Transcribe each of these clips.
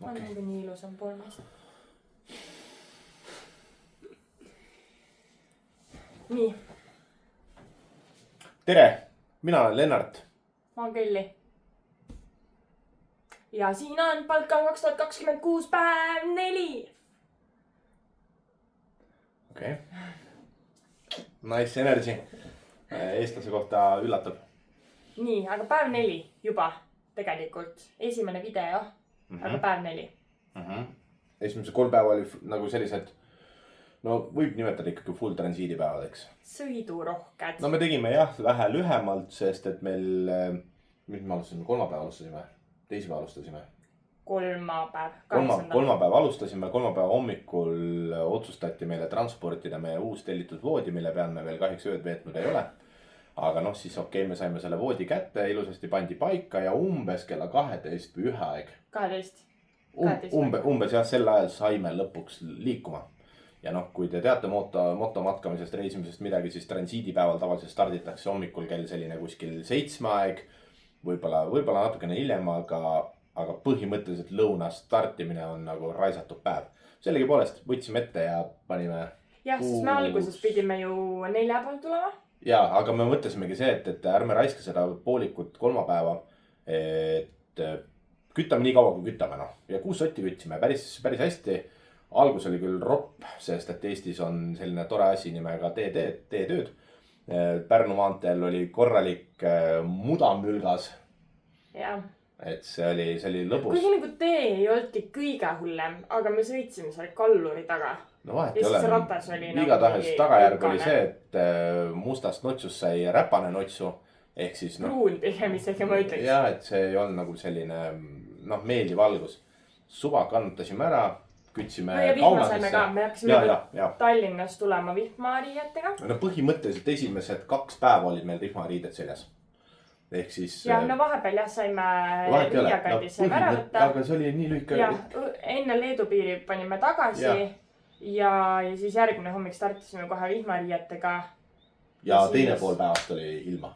On nagu nii ilusam pool meist. Nii. Tere, mina olen Lennart. Ma olen Kelly. Ja siin on Balkan 2026 päev 4. Okei. Nice energy. Eestlase kohta üllatab. Nii, aga päev 4 juba tegelikult. Esimene video, aga päev 4. Esimese 3 päeva oli nagu sellised, no võib nimetada ikkagi full transiidipäevadeks. Sõidurohked. No me tegime jah vähe lühemalt, sest et meil, mis me alustasime, kolmapäeva alustasime, teisipäeva alustasime. Kolmapäeva alustasime, kolmapäeva hommikul otsustati meile transportida meie uus tellitud voodi, mille peal me veel kahjuks ööd veetnud ei ole. Aga noh, siis okei, me saime selle voodi kätte, ilusasti pandi paika ja umbes kella 12 või 1 aeg. 12. Umbes jah, sel ajal saime lõpuks liikuma. Ja noh, kui te teate motomatkamisest, reisimisest midagi, siis transiidipäeval tavaliselt starditakse hommikul kell selline kuskil 7 aeg. Võib-olla natukene hiljem, aga põhimõtteliselt lõunast startimine on nagu raisatud päev. Sellegipoolest võtsime ette ja panime... Jah, sest me alguses pidime ju 4 pool tulema. Jaa, aga me mõtlesimegi see, et ärme raiska seda poolikut kolmapäeva, et kütame nii kaua, kui kütame. No. Ja 6 sotti kütsime päris hästi. Algus oli küll ropp, sest et Eestis on selline tore asi nimega teetööd. Pärnu maanteel oli korralik mudamülgas. Jah. Et see oli lõbus. Kuigi nagu tee ei olnudki kõige hullem, aga me sõitsime seal kalluri taga. No vahet ei ole. Igatahes tagajärg oli see, et mustast notsust sai räpane notsu. Ehk siis pruun pigem isegi ma ütleks. Jah, et see ei olnud nagu selline meeldiv algus. Suva kannatasime ära. Kütsime no ja vihma saime ka, me hakkasime Tallinnas tulema vihmariietega. No põhimõtteliselt esimesed 2 päeva olid meil vihmariided seljas. Ehk siis... Ja no vahepeal jah saime Riiakandis saime ära võtta. Aga see oli nii lühike. Ja enne Leedu piiri panime tagasi ja siis järgmine hommik startisime kohe vihmariietega. Ja teine pool päevast oli ilma.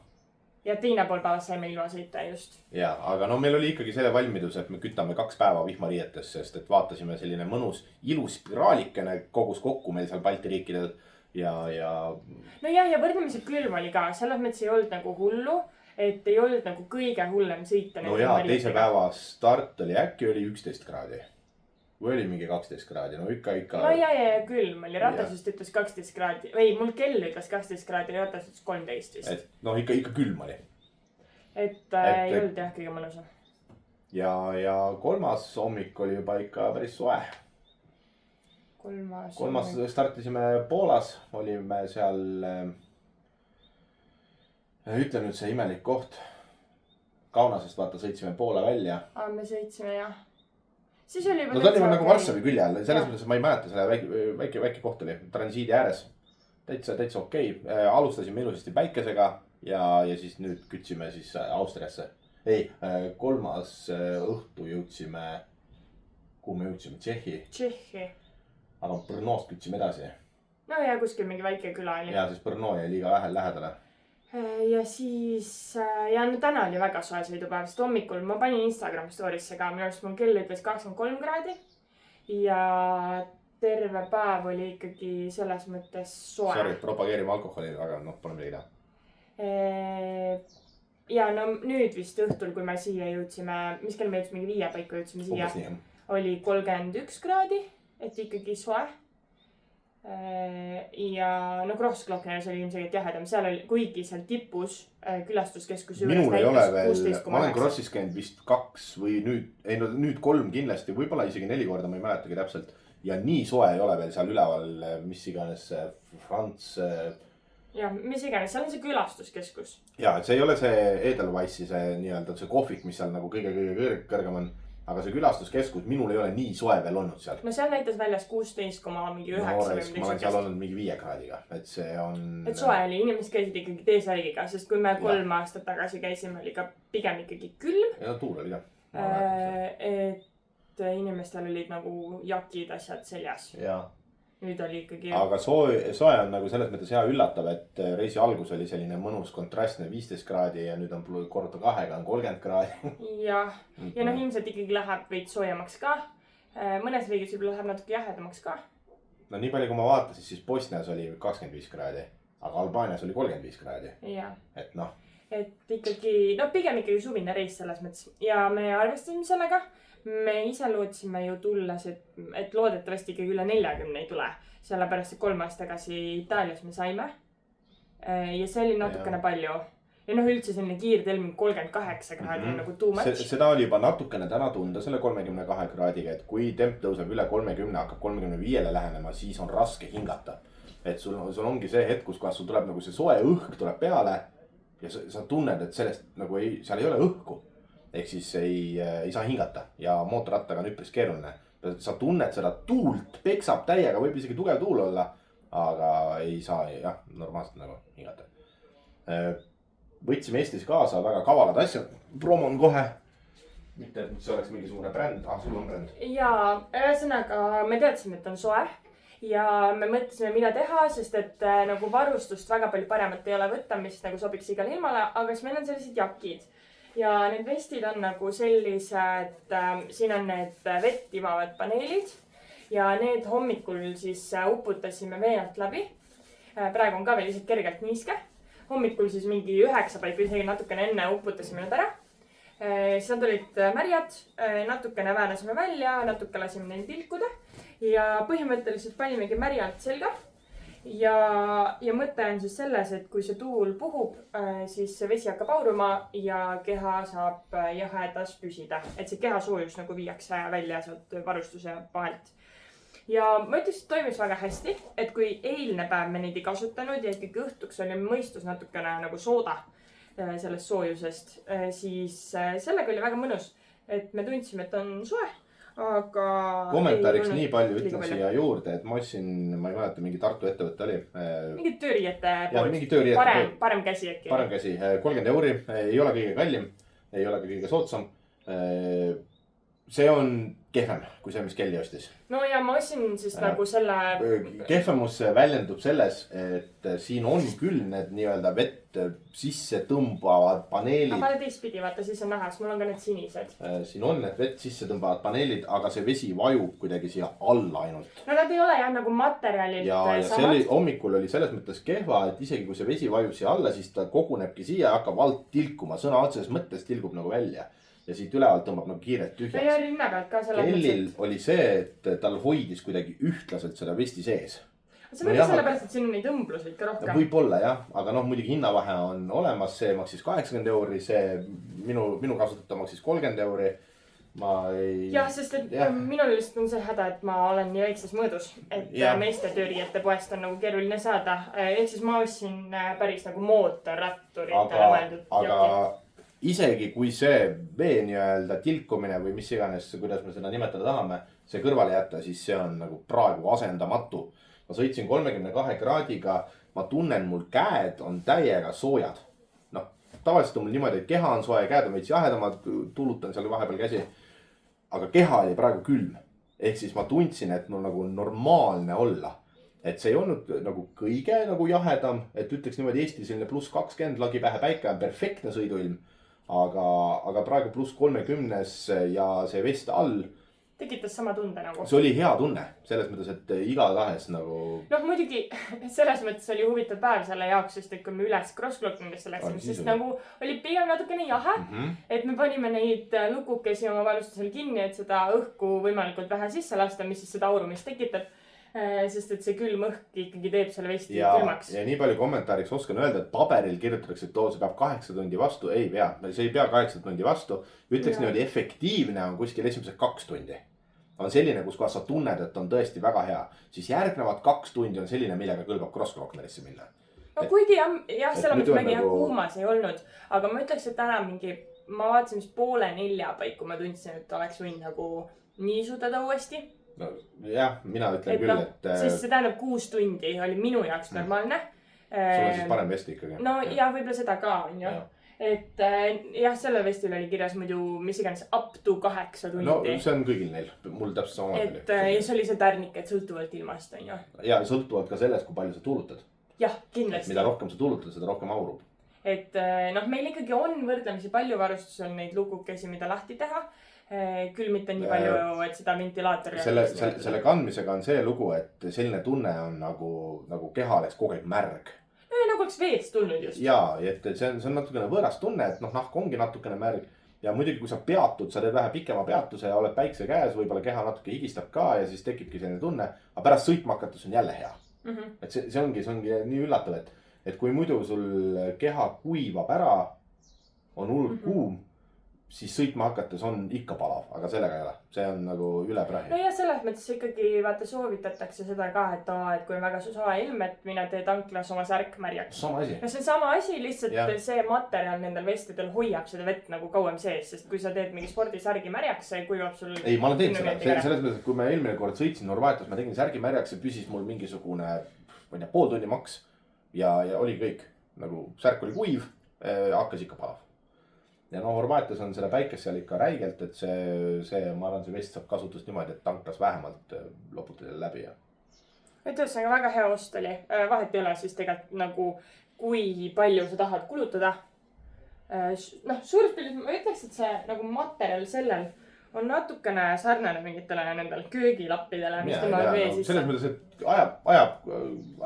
Ja teine pool päevast saime ilma sõita just. Ja, aga no meil oli ikkagi selle valmidus, et me kütame 2 päeva vihmariietes, sest et vaatasime selline mõnus ilus spiraalikene kogus kokku meil seal Balti riikidel ja... No jah, ja võrdlemisi külm oli ka, selles mõttes ei olnud nagu hullu, et ei olnud nagu kõige hullem sõita. No ja, teise päeva start oli äkki oli 11 kraadi. Või oli mingi 12 kraadi, no ikka... No ja külm oli, ratasust ütles 12 kraadi, või mul kell ütles 12 kraadi, ratasust 13 vist. Et no ikka külm oli. Et ei olnud jah kõige mõnusam. Ja kolmas hommik oli juba ikka päris soe. Kolmas startisime Poolas, olime seal, ütle nüüd see imelik koht. Kaunasest vaata sõitsime Poola välja. Me sõitsime jah. Siis oli no ta oli nagu Varssavi külje all, selles mõttes ma ei mäleta, selle väike koht oli transiidi ääres. Täitsa okei. Alustasime ilusasti päikesega ja siis nüüd kütsime siis Austriasse. Ei, kolmas õhtu jõudsime, kuhu me jõudsime? Tšehhi. Aga Brnost kütsime edasi. No ja kuskil mingi väike küla oli. Ja siis Brno jäi liiga vähe lähedale. Ja siis, ja no täna oli väga soe sõidupäev, sest hommikul ma panin Instagram story'sse ka, minu arust mul kell ütles 23 kraadi. Ja terve päev oli ikkagi selles mõttes soe. Sorry, propageerime alkoholi, aga pole midagi teha. Ja no nüüd vist õhtul, kui me siia jõudsime, mis kell me jõudsime, mingi 5 paiku jõudsime siia, oli 31 kraadi, et ikkagi soe. Ja no Krossklokkneres oli ilmselt jahedam, seal oli, kuigi seal tipus külastuskeskus minul ei ole veel, ma olen Krossis käinud vist 2 või nüüd 3 kindlasti, võib-olla isegi 4 korda, ma ei mäletagi täpselt. Ja nii soe ei ole veel seal üleval, mis iganes Frants. Ja mis iganes, seal on see külastuskeskus. Ja, et see ei ole see Edelweissi, see nii-öelda see kohvik, mis seal nagu kõige kõrgem on. Aga see külastuskeskus, minul ei ole nii soe veel olnud seal. No seal näitas väljas 16,9. Ma olen seal olnud mingi 5 kraadiga, et see on... Et soe oli, inimesed käisid ikkagi T-särgiga, sest kui me 3 aastat tagasi käisime, oli ka pigem ikkagi külm. Ja tuul oli ka. Et inimestel olid nagu jakid asjad seljas. Ja. Nüüd oli ikkagi... Aga soe on nagu selles mõttes hea üllatav, et reisi algus oli selline mõnus kontrastne 15 kraadi ja nüüd on korda 2 on 30 kraadi. Ja no ilmselt ikkagi läheb veid soojemaks ka. mõnes riigis võib-olla läheb natuke jahedamaks ka. No nii palju, kui ma vaatasin, siis Bosnias oli 25 kraadi, aga Albaanias oli 35 kraadi. Et noh. Et ikkagi, pigem ikkagi suvine reis selles mõttes. Ja me arvestasime sellega. Me ise lootsime ju tulles, et loodetavasti ikkagi üle 40 ei tule. Sellepärast, et 3 aastat tagasi Itaalias me saime. Ja see oli natukene palju. Ja üldse selline kiirtelm 38 kraadi nagu too much. Seda oli juba natukene täna tunda selle 32 kraadiga, et kui temp tõuseb üle 30, hakkab 35-le lähenema, siis on raske hingata. Et sul ongi see hetk, kus sul tuleb nagu see soe õhk tuleb peale ja sa tunned, et sellest nagu seal ei ole õhku. Ehk siis ei saa hingata ja mootorrattaga on üpris keeruline. Sa tunned seda tuult, peksab täiega, võib isegi tugev tuul olla, aga ei saa normaalselt nagu hingata. Võtsime Eestis kaasa väga kavalad asjad. Promon kohe. Mitte, et see oleks mingisugune bränd. Sul on bränd. Ja ühesõnaga me teadsime, et on soe. Ja me mõtlesime, mida teha, sest et nagu varustust väga palju paremat ei ole võtta, mis nagu sobiks igale ilmale, aga siis meil on sellised jakid. Ja need vestid on nagu sellised, siin on need vett imavad paneelid ja need hommikul siis uputasime vee alt läbi. Praegu on ka veel lihtsalt kergelt niiske. Hommikul siis mingi 9 paiku isegi natukene enne uputasime need ära. Siis nad olid märjad, natukene väänasime välja, natuke lasime neil tilkuda ja põhimõtteliselt panimegi märjalt selga. Ja mõte on siis selles, et kui see tuul puhub, siis see vesi hakkab auruma ja keha saab jahedas püsida. Et see keha soojus nagu viiakse välja sealt varustuse vahelt. Ja ma ütleks, et toimis väga hästi, et kui eilne päev me neid ei kasutanud ja ikkagi õhtuks oli mõistus natukene nagu sooda sellest soojusest, siis sellega oli väga mõnus, et me tundsime, et on soe, aga... Kommentaariks nii palju ütlen siia juurde, et ma ostsin, ma ei mäleta, mingi Tartu ettevõtte oli. Mingi tööriiete poolt, parem käsi äkki. Parem käsi, 30 euri, ei ole kõige kallim, ei ole kõige soodsam. See on kehvem kui see, mis Kelly ostis. No ja ma ostsin siis nagu selle... Kehvemus väljendub selles, et siin on küll need nii-öelda vett sisse tõmbavad paneelid. Aga teistpidi, vaata, siis on näha, sest mul on ka need sinised. Siin on need vett sisse tõmbavad paneelid, aga see vesi vajub kuidagi siia alla ainult. No nad ei ole jah nagu materjalilt samad. Ja hommikul oli selles mõttes kehva, et isegi kui see vesi vajub siia alla, siis ta kogunebki siia ja hakkab alt tilkuma. Sõna otseses mõttes tilgub nagu välja. Ja siit ülevalt tõmbab nagu kiirelt tühjaks. Ja rinna pealt ka selle Kellil oli see, et tal hoidis kuidagi ühtlaselt seda vesti sees. See võiks sellepärast, et siin on neid õmbluseid ka rohkem. Võib-olla jah, aga muidugi hinnavahe on olemas. See maksis 80 euri, see minu kasutatav maksis 30 euri. Ma ei... Jah, sest et minul lihtsalt on see häda, et ma olen nii väikses mõõdus. Et meeste tööriiete poest on nagu keeruline saada. Ehk siis ma ostsin päris nagu mootorratturitele mõeldud. Aga isegi kui see vee nii-öelda tilkumine või mis iganes, kuidas me seda nimetada tahame, see kõrvale jätta, siis see on nagu praegu asendamatu. Ma sõitsin 32 kraadiga, ma tunnen, mul käed on täiega soojad. Tavaliselt on mul niimoodi, et keha on soe, käed on veits jahedamad, tulutan seal vahepeal käsi. Aga keha oli praegu külm. Ehk siis ma tundsin, et mul nagu normaalne olla. Et see ei olnud nagu kõige nagu jahedam, et ütleks niimoodi Eesti selline +20 lagi pähe päike on perfektne sõiduilm. Aga praegu +30 ja see vest all. Tekitas sama tunde nagu. See oli hea tunne. Selles mõttes, et igatahes nagu... muidugi selles mõttes oli huvitav päev selle jaoks, sest et kui me üles cross-glockningesse läksime, sest nagu oli pigem natukene jahe. Et me panime neid lukukesi oma valustusel kinni, et seda õhku võimalikult vähe sisse lasta, mis siis seda aurumist tekitab. Sest et see külm õhk ikkagi teeb selle vesti külmaks. Ja nii palju kommentaariks oskan öelda, et paberil kirjutatakse, et see peab 8 tundi vastu. Ei pea, see ei pea 8 tundi vastu. Ütleks niimoodi efektiivne on kuskil esimesed 2 tundi. On selline, kus sa tunned, et on tõesti väga hea. Siis järgnevad 2 tundi on selline, millega kõlbab cross-glocknerisse minna. Kuigi jah, selle mõttes mägi kuumas ei olnud. Aga ma ütleks, et täna mingi, ma vaatasin, mis 3:30 paiku ma tundsin, et oleks võinud nagu niisutada uuesti. No jah, mina ütlen küll, et... Siis see tähendab 6 tundi oli minu jaoks normaalne. Sul on siis parem vesti ikkagi. No ja võib-olla seda ka on ju. Et jah, selle vestil oli kirjas muidu, mis iganes, up to 8 tundi. No see on kõigil neil, mul täpselt sama. Et ja see oli see tärnik, et sõltuvalt ilmast on ju. Ja sõltuvalt ka sellest, kui palju sa tuulutad. Jah, kindlasti. Mida rohkem sa tuulutad, seda rohkem aurub. Et meil ikkagi on võrdlemisi palju varustusel neid lukukesi, mida lahti teha. küll mitte nii palju, et seda ventilaatori. Selle kandmisega on see lugu, et selline tunne on nagu keha oleks kogu aeg märg. Nagu oleks veest tulnud just. Jaa, et see on natukene võõras tunne, et nahk ongi natukene märg. Ja muidugi, kui sa peatud, sa teed vähe pikema peatuse ja oled päikse käes, võib-olla keha natuke higistab ka ja siis tekibki selline tunne. Aga pärast sõitma hakates on jälle hea. Et see ongi nii üllatav, et kui muidu sul keha kuivab ära, on hull kuum, siis sõitma hakates on ikka palav, aga sellega ei ole. See on nagu üle prahi. No ja selles mõttes ikkagi vaata soovitatakse seda ka, et kui on väga soe ilm, et mine tee tanklas oma särk märjaks. Sama asi. No see on sama asi, lihtsalt see materjal nendel vestidel hoiab seda vett nagu kauem sees, sest kui sa teed mingi spordisärgi märjaks, see kuivab sul. Ei, ma olen teinud seda. Selles mõttes, et kui ma eelmine kord sõitsin Horvaatias, ma tegin särgi märjaks ja püsis mul mingisugune, ma ei tea, pool tunni maks. Ja oli kõik. Nagu särk oli kuiv, hakkas ikka palav. Ja no Horvaatias on selle päikest seal ikka räigelt, et see, ma arvan, see vest saab kasutust niimoodi, et tanklas vähemalt loputad läbi. Et ühesõnaga väga hea ost oli. Vahet ei ole siis tegelikult nagu, kui palju sa tahad kulutada. Suures pildis ma ütleks, et see nagu materjal sellel on natukene sarnane mingitele nendel köögilappidele, mis tõmbavad vee sisse. Selles mõttes, et ajab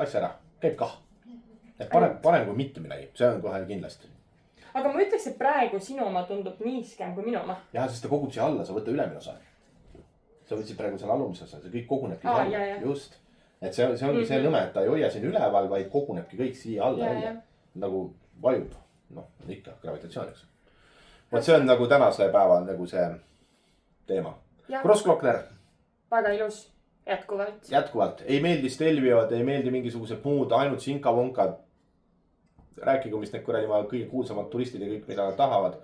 asja ära, käib kah. Et parem kui mitte midagi, see on kohe kindlasti. Aga ma ütleks, et praegu sinu oma tundub niiskem kui minu oma. Jah, sest ta kogub siia alla, sa võtta ülemine osa. Sa võtsid praegu selle alumise osa, see kõik kogunebki siia alla. Just. Et see ongi see nõme, et ta ei hoia siin üleval, vaid kogunebki kõik siia alla. Nagu vajub. Ikka gravitatsiooniks. Vaat see on nagu tänase päeva nagu see teema. Cross-Glockner. Väga ilus. Jätkuvalt. Ei meeldi Stelviod, ei meeldi mingisugused muud, ainult Sinka-Vonkad. Rääkigu, mis need kuradi kõige kuulsamad turistid ja kõik, mida nad tahavad.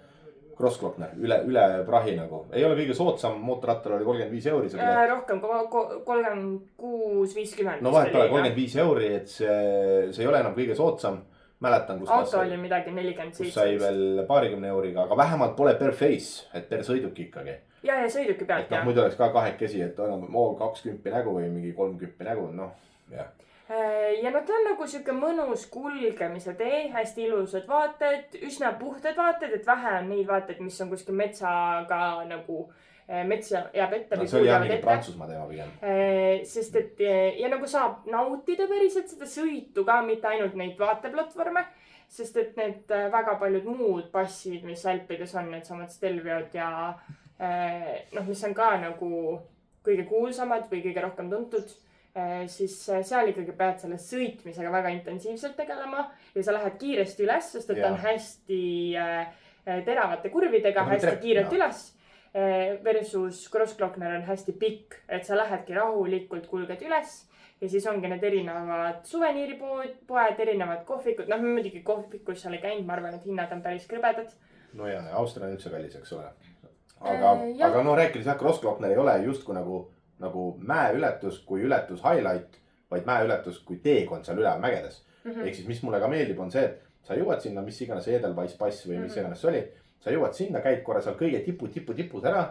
Cross-Glockner, üle prahi nagu. Ei ole kõige sootsam, mootorrattal oli 35 euri. Rohkem, 36,50. No vahet pole 35 euri, et see ei ole enam kõige sootsam. Mäletan, auto oli midagi 47. Kus sai veel paarikümne euriga, aga vähemalt pole per face, et per sõiduki ikkagi. Ja sõiduki pealt, jah. Muidu oleks ka kahekesi, et on 20 nägu või mingi 30 nägu, jah. Ja ta on nagu siuke mõnus kulgemise tee, hästi ilusad vaated, üsna puhtad vaated, et vähe on neid vaateid, mis on kuskil metsaga nagu, mets jääb ette. See oli jah mingi Prantsusmaa teema pigem. Sest et ja nagu saab nautida päriselt seda sõitu ka, mitte ainult neid vaateplatvorme, sest et need väga paljud muud passid, mis Alpides on, need samad Stelviod ja mis on ka nagu kõige kuulsamad või kõige rohkem tuntud. Siis seal ikkagi pead selle sõitmisega väga intensiivselt tegelema ja sa lähed kiiresti üles, sest et ta on hästi teravate kurvidega, hästi kiirelt üles. Versus Cross-Glockner on hästi pikk, et sa lähedki rahulikult kulged üles ja siis ongi need erinevad suveniiripoed, erinevad kohvikud. Me muidugi kohvikus seal ei käinud, ma arvan, et hinnad on päris krõbedad. No ja, Austria on üldse kallis, eks ole. Aga rääkides Cross-Glockner ei ole justkui nagu mäeületus kui ületus highlight, vaid mäeületus kui teekond seal üle mägedes. Ehk siis, mis mulle ka meeldib, on see, et sa jõuad sinna, mis iganes Edelweiss-pass või mis iganes see oli. Sa jõuad sinna, käid korra seal kõige tipud ära,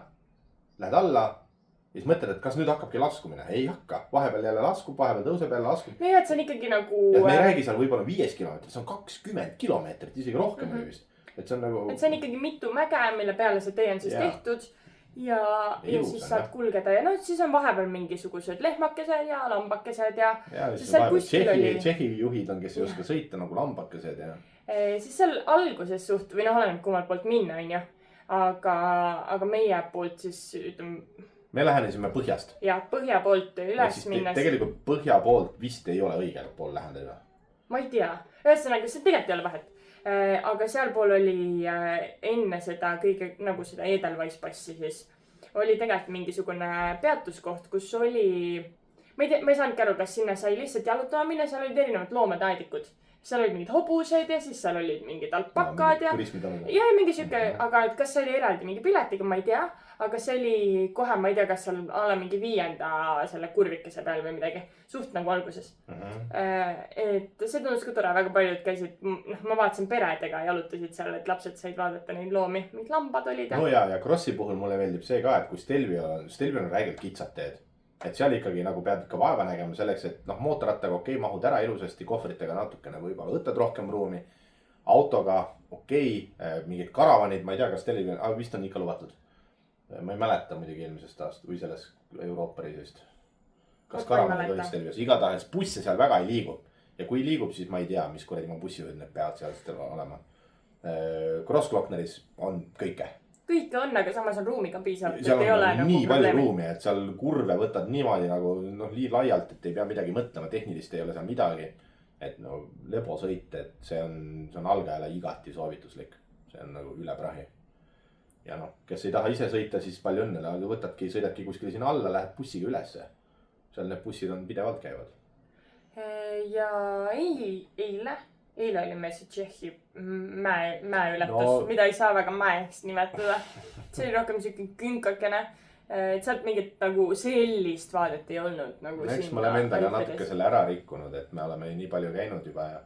lähed alla ja siis mõtled, et kas nüüd hakkabki laskumine. Ei hakka. Vahepeal jälle laskub, vahepeal tõuseb jälle laskub. No jah, et see on ikkagi nagu. Ja me ei räägi seal võib-olla 5 kilomeetrit, see on 20 kilomeetrit, isegi rohkem vist. Et see on nagu. Et see on ikkagi mitu mäge, mille peale see tee on siis tehtud. Ja siis saad kulgeda ja siis on vahepeal mingisugused lehmakesed ja lambakesed ja. Siis Tšehhi juhid on, kes ei oska sõita nagu lambakesed ja. Siis seal alguses või oleneb kummalt poolt minna, on ju. Aga meie poolt siis ütleme. Me lähenesime põhjast. Ja põhja poolt üles minnes. Tegelikult põhja poolt vist ei ole õigel pool lähendada. Ma ei tea. Ühesõnaga, see tegelikult ei ole vahet. Aga sealpool oli enne seda kõige nagu seda Edelweiss-passi siis oli tegelikult mingisugune peatuskoht, kus oli, ma ei saanudki aru, kas sinna sai lihtsalt jalutama minna, seal olid erinevad loomataedikud. Seal olid mingid hobused ja siis seal olid mingid alpakad ja mingi siuke, aga et kas see oli eraldi mingi piletiga, ma ei tea, aga see oli kohe, ma ei tea, kas seal ala mingi 5. selle kurvikese peal või midagi, suht nagu alguses. Et see tundus ka tore, väga paljud käisid, ma vaatasin peredega jalutasid seal, et lapsed said vaadata neid loomi, mingid lambad olid. No ja Crossi puhul mulle meeldib see ka, et kui Stelvio on räigelt kitsad teed. Et seal ikkagi nagu pead ikka vaeva nägema selleks, et mootorrattaga okei, mahud ära ilusasti, kohvritega natukene võibolla võtad rohkem ruumi. Autoga okei, mingid karavanid, ma ei tea, kas Stelvio, aga vist on ikka lubatud. ma ei mäleta muidugi eelmisest aastast või sellest Euroopa reisist. Kas Vot ma ei Karamäe mäleta. tohis telvis, igatahes busse seal väga ei liigu. Ja kui liigub, siis ma ei tea, mis kuradi ma bussijuhid need peavad seal olema. Crossglockneris on kõike. Kõike on, aga samas on ruumi ka piisavalt. Seal ei on ole nii nagu palju ruumi, et seal kurve võtad niimoodi nagu nii laialt, et ei pea midagi mõtlema, tehnilist ei ole seal midagi. Et no lebosõit, et see on algajale igati soovituslik. See on nagu üle prahi. Ja noh, kes ei taha ise sõita, siis palju õnne, aga võtadki, sõidadki kuskile sinna alla, lähed bussiga ülesse. Seal need bussid on pidevalt käivad. Ja eile oli meil see Tšehhi mäeületus, mida ei saa väga mäeks nimetada. See oli rohkem selline künkakene. Et sealt mingit nagu sellist vaadet ei olnud nagu eks me oleme endale natuke selle ära rikkunud, et me oleme nii palju käinud juba ja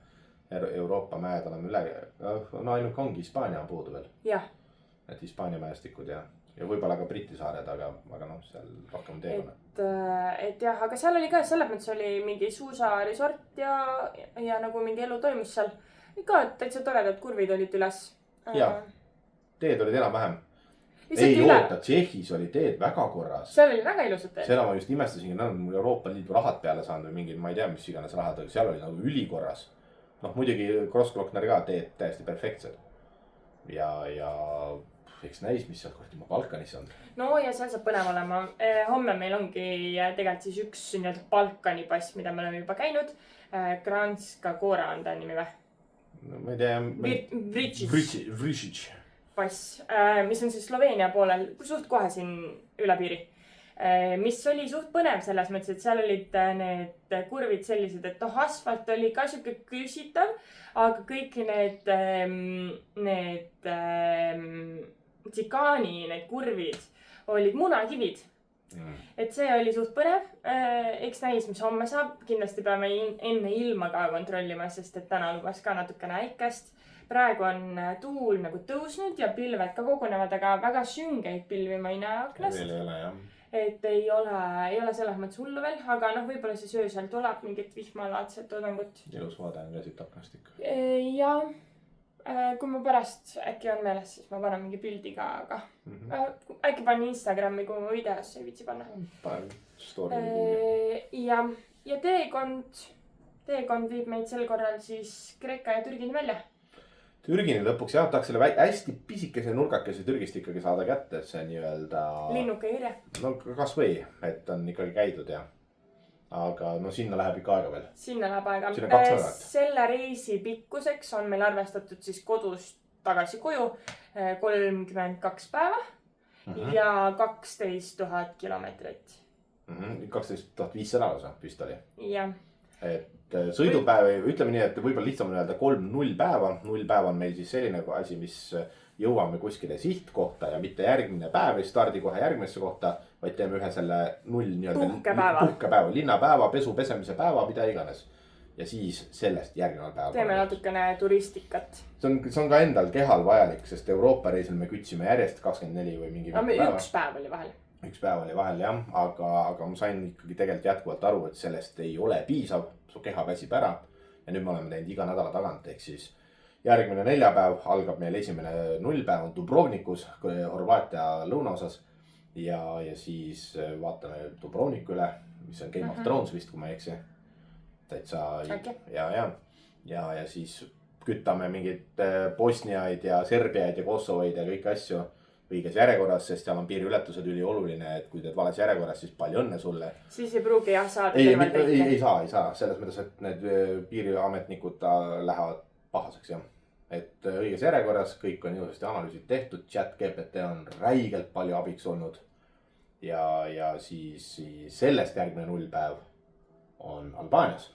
Euroopa mäed oleme üle, no ainuke ongi Hispaania on puudu veel. Jah. Et Hispaania mäestikud ja võib-olla ka Briti saared, aga noh, seal rohkem teekonna. Et jah, aga seal oli ka, selles mõttes oli mingi suusaresort ja nagu mingi elu toimus seal. Ka täitsa toredad kurvid olid üles. Jaa, teed olid enam-vähem. Ei oota, Tšehhis oli teed väga korras. Seal oli väga ilusad teed. Seda ma just imestasingi, nad on Euroopa Liidu rahad peale saanud või mingid, ma ei tea, mis iganes rahad, aga seal oli nagu ülikorras. Noh, muidugi Crossglockner ka teed täiesti perfektsed. Ja eks näis, mis seal kuradi Balkanis on. No ja seal saab põnev olema. Homme meil ongi tegelikult siis üks Balkani pass, mida me oleme juba käinud. Kranjska Gora on ta nimi või? No ma ei tea. Vršić. Pass, mis on siis Sloveenia poolel, suht kohe siin üle piiri. Mis oli suht põnev selles mõttes, et seal olid need kurvid sellised, et asfalt oli ka siuke küsitav, aga kõik need tsikaani, need kurvid olid munakivid. Et see oli suht põnev. Eks näis, mis homme saab. Kindlasti peame enne ilma ka kontrollima, sest et täna lubas ka natukene äikest. Praegu on tuul nagu tõusnud ja pilved ka kogunevad, aga väga süngeid pilvi ma ei näe aknast. Veel ei ole, jah. Et ei ole selles mõttes hullu veel, aga noh, võib-olla siis öösel tuleb mingit vihmalaadset toodangut. Ilus vaade on ka siit aknast ikka. Ja kui ma pärast äkki on meeles, siis ma panen mingi pildi ka, aga äkki panen Instagrami, kui ma videosse ei viitsi panna. Panen story. Ja teekond viib meid sel korral siis Kreeka ja Türgini välja. Türgini lõpuks jah, tahaks selle hästi pisikese nurgakese Türgist ikkagi saada kätte, et see nii-öelda... Linnuke kirja. No kas või, et on ikkagi käidud ja... Aga no sinna läheb ikka aega veel. Sinna läheb aega. Sinna 2 nädalat. Selle reisi pikkuseks on meil arvestatud siis kodust tagasi koju 32 päeva ja 12 000 kilomeetrit. 12 500 osa vist oli. Jah. Et sõidupäev, ütleme nii, et võib-olla lihtsam on öelda 3-0 päeva. 0 päeva on meil siis selline asi, mis jõuame kuskile sihtkohta ja mitte järgmine päev ei stardi kohe järgmisse kohta, vaid teeme ühe selle 0 puhkepäeva, linnapäeva, pesemise päeva, mida iganes. Ja siis sellest järgneval päeval. Teeme natukene turistikat. See on ka endal kehal vajalik, sest Euroopa reisil me kütsime järjest 24 või mingi päeva. Üks päev oli vahel. Üks päev oli vahel jah, aga ma sain ikkagi tegelikult jätkuvalt aru, et sellest ei ole piisav. Su keha väsib ära ja nüüd me oleme teinud iga nädala tagant, ehk siis järgmine 4 päev algab meil esimene 0 päev on Dubrovnikus, Horvaatia lõunaosas ja siis vaatame Dubrovniku üle, mis on Game of Thrones vist, kui ma ei eksi. Täitsa ja siis kütame mingid Bosniaid ja Serbiaid ja Kosovoid ja kõiki asju õiges järjekorras, sest seal on piiriületused ülioluline, et kui teed vales järjekorras, siis palju õnne sulle. Siis ei pruugi jah saada. Ei saa, selles mõttes, et need piiriametnikud lähevad pahaseks jah. Et õiges järjekorras kõik on ilusasti analüüsid tehtud, chat GPT on räigelt palju abiks olnud. Ja siis sellest järgmine 0 päev on Albaanias.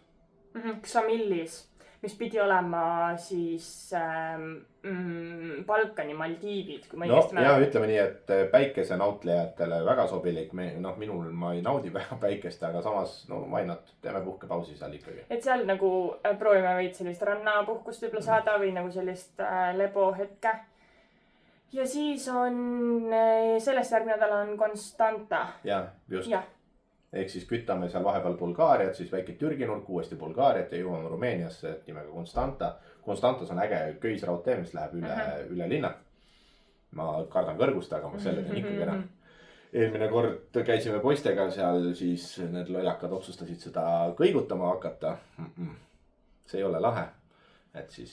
Xamillis, mis pidi olema siis Balkani Maldiivid, kui ma õigesti mäletan. Ja ütleme nii, et päikesenautlejatele väga sobilik, minul ma ei naudi väga päikest, aga samas why not, teeme puhkepausi seal ikkagi. Et seal nagu proovime veid sellist rannapuhkust võib-olla saada või nagu sellist lebohetke. Ja siis on sellest järgmine nädal on Constanta. Ja, just. Ehk siis kütame seal vahepeal Bulgaariat, siis väike Türgi nurk, uuesti Bulgaariat ja jõuame Rumeeniasse nimega Constanta. Constantas on äge köisraudtee, mis läheb üle linna. Ma kardan kõrgust, aga ma selle teen ikkagi ära. eelmine kord käisime poistega seal, siis need lojakad otsustasid seda kõigutama hakata. See ei ole lahe. Et siis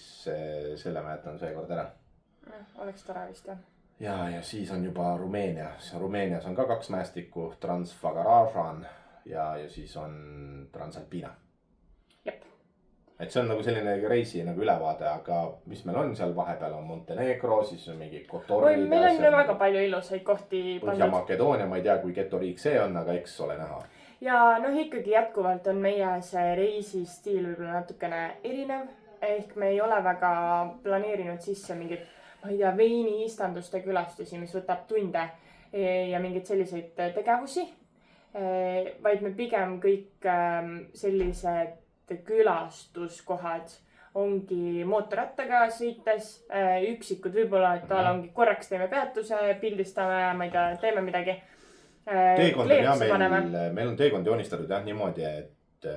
selle ma jätan seekord ära. Oleks tore vist jah. Ja siis on juba Rumeenias. Rumeenias on ka 2 mäestikku, Transfagaražan ja siis on Transalpina. Jep. Et see on nagu selline reisi nagu ülevaade, aga mis meil on seal vahepeal on Montenegro, siis on mingi Kotorid. Meil on väga palju ilusaid kohti. Põhja-Makedoonia, ma ei tea, kui getoriik see on, aga eks ole näha. Ja ikkagi jätkuvalt on meie see reisistiil võib-olla natukene erinev. Ehk me ei ole väga planeerinud sisse mingit, ma ei tea, veiniistanduste külastusi, mis võtab tunde ja mingeid selliseid tegevusi. Vaid me pigem kõik sellised külastuskohad ongi mootorrattaga sõites, üksikud võib-olla, et tal ongi korraks teeme peatuse, pildistame, ma ei tea, teeme midagi. Teekond on jah, meil on teekond joonistatud jah niimoodi, et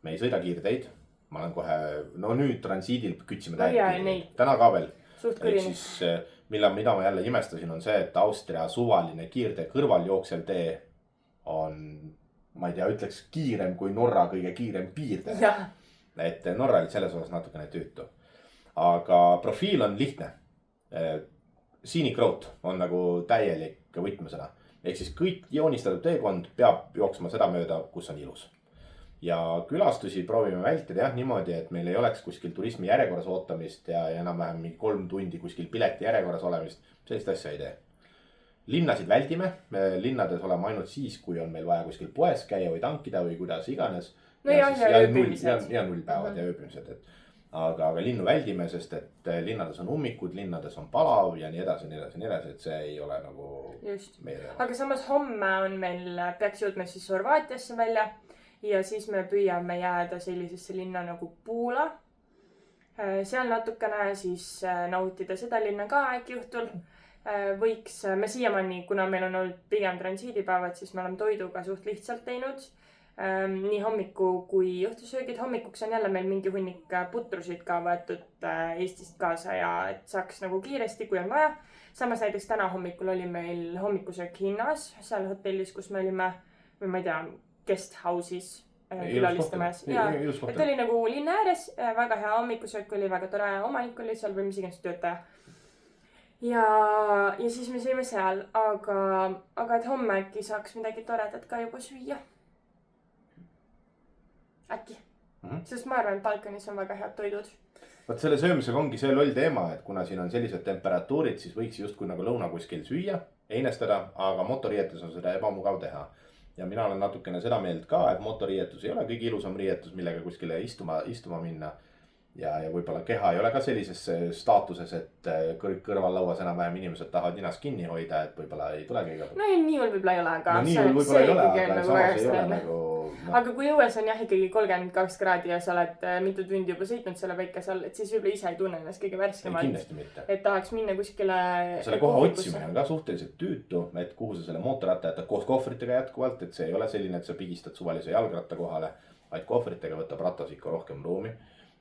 me ei sõida kiirteid. Ma olen kohe, no nüüd transiidil kütsime täielikult. Täna ka veel. Siis, mida ma jälle imestasin on see, et Austria suvaline kiirtee kõrval jooksev tee on, ma ei tea, ütleks kiirem kui Norra kõige kiirem piirtee. Et Norra oli selles osas natukene tüütu. Aga profiil on lihtne. Scenic road on nagu täielik võtmesõna. Ehk siis kõik joonistatud teekond peab jooksma seda mööda, kus on ilus. Ja külastusi proovime vältida jah niimoodi, et meil ei oleks kuskil turismi järjekorras ootamist ja enam-vähem 3 tundi kuskil pileti järjekorras olemist. Sellist asja ei tee. Linnasid väldime. Linnades oleme ainult siis, kui on meil vaja kuskil poes käia või tankida või kuidas iganes. No ja ööbimised. Ja nullpäevad ja ööbimised. Aga linnu väldime, sest et linnades on ummikud, linnades on palav ja nii edasi, et see ei ole nagu meie. Aga samas homme on meil, peaks jõudma siis Horvaatiasse välja. Ja siis me püüame jääda sellisesse linna nagu Puula. Seal natukene siis nautida seda linna ka äkki õhtul. Võiks, me siiamaani, kuna meil on olnud pigem transiidipäevad, siis me oleme toiduga suht lihtsalt teinud. Nii hommiku kui õhtusöögid. Hommikuks on jälle meil mingi hunnik putrusid ka võetud Eestist kaasa ja et saaks nagu kiiresti, kui on vaja. Samas näiteks täna hommikul oli meil hommikusöök hinnas seal hotellis, kus me olime, või ma ei tea, guest house'is külalistamas. Et oli nagu linna ääres, väga hea hommikusöök oli, väga tore omanik oli seal või mis iganes töötaja. Ja siis me sõime seal, aga et homme äkki saaks midagi toredat ka juba süüa. Äkki. Sest ma arvan, et Balkanis on väga head toidud. Vaat selle söömisega ongi see loll teema, et kuna siin on sellised temperatuurid, siis võiks justkui nagu lõuna kuskil süüa, einestada, aga motoriietus on seda ebamugav teha. Ja mina olen natukene seda meelt ka, et motoriietus ei ole kõige ilusam riietus, millega kuskile istuma minna. Ja võib-olla keha ei ole ka sellises staatuses, et kõrvallauas enam-vähem inimesed tahavad ninast kinni hoida, et võib-olla ei tule kõige. No nii hull võib-olla ei ole, aga no, nii hull võib-olla ei ole, aga samas ei ole nagu. No. Aga kui õues on jah ikkagi 32 kraadi ja sa oled mitu tundi juba sõitnud selle väikesel, et siis võib-olla ise ei tunne ennast kõige värskemalt. Kindlasti mitte. Et tahaks minna kuskile. Selle koha otsimine on ka suhteliselt tüütu, et kuhu sa selle mootorratta jätad koos kohvritega jätkuvalt, et see ei ole selline, et sa pigistad suvalise jalgratta kohale, vaid kohvritega võtab ratas ikka rohkem ruumi.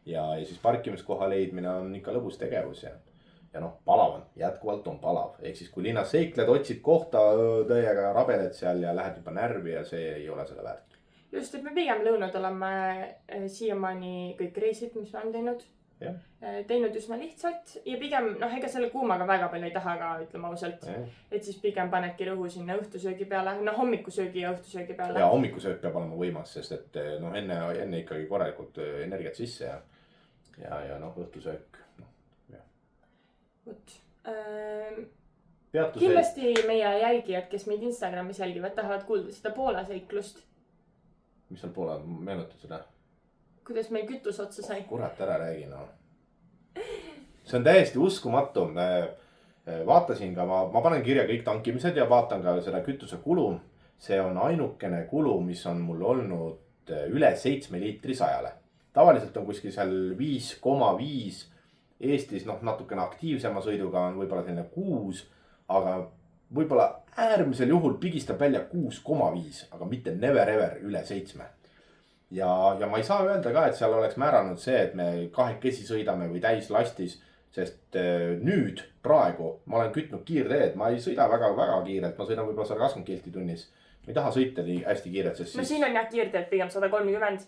Ja siis parkimiskoha leidmine on ikka lõbus tegevus ja noh, palav on, jätkuvalt on palav. Ehk siis kui linnas seikled, otsid kohta täiega rabeled seal ja lähed juba närvi ja see ei ole selle väärt. Just, et me pigem lõunad oleme siiamaani kõik reisid, mis me oleme teinud. Teinud üsna lihtsalt ja pigem, noh, ega selle kuumaga väga palju ei taha ka, ütleme ausalt. Et siis pigem panedki rõhu sinna õhtusöögi peale, noh, hommikusöögi ja õhtusöögi peale. Ja hommikusöög peab olema võimas, sest et noh, enne ikkagi korralikult energiat sisse ja noh, õhtusöök. Võt. Kindlasti meie jälgijad, kes meid Instagramis jälgivad, tahavad kuulda seda Poola seiklust. Mis seal Poola, meenutad seda? Kuidas meil kütus otsa sai. Kurat, ära räägi, no. See on täiesti uskumatu. Vaatasin ka, ma panen kirja kõik tankimised ja vaatan ka seda kütuse kulu. See on ainukene kulu, mis on mul olnud üle 7 liitri 100-le. Tavaliselt on kuskil seal 5,5. Eestis natukene aktiivsema sõiduga on võib-olla selline 6, aga võib-olla äärmisel juhul pigistab välja 6,5, aga mitte never ever üle 7. Ja ma ei saa öelda ka, et seal oleks määranud see, et me kahekesi sõidame või täis lastis. sest nüüd praegu ma olen kütnud kiirteed, ma ei sõida väga kiirelt, ma sõidan võib-olla 120 kilti tunnis. Ma ei taha sõita nii hästi kiirelt, sest no siin on jah kiirteed pigem 130.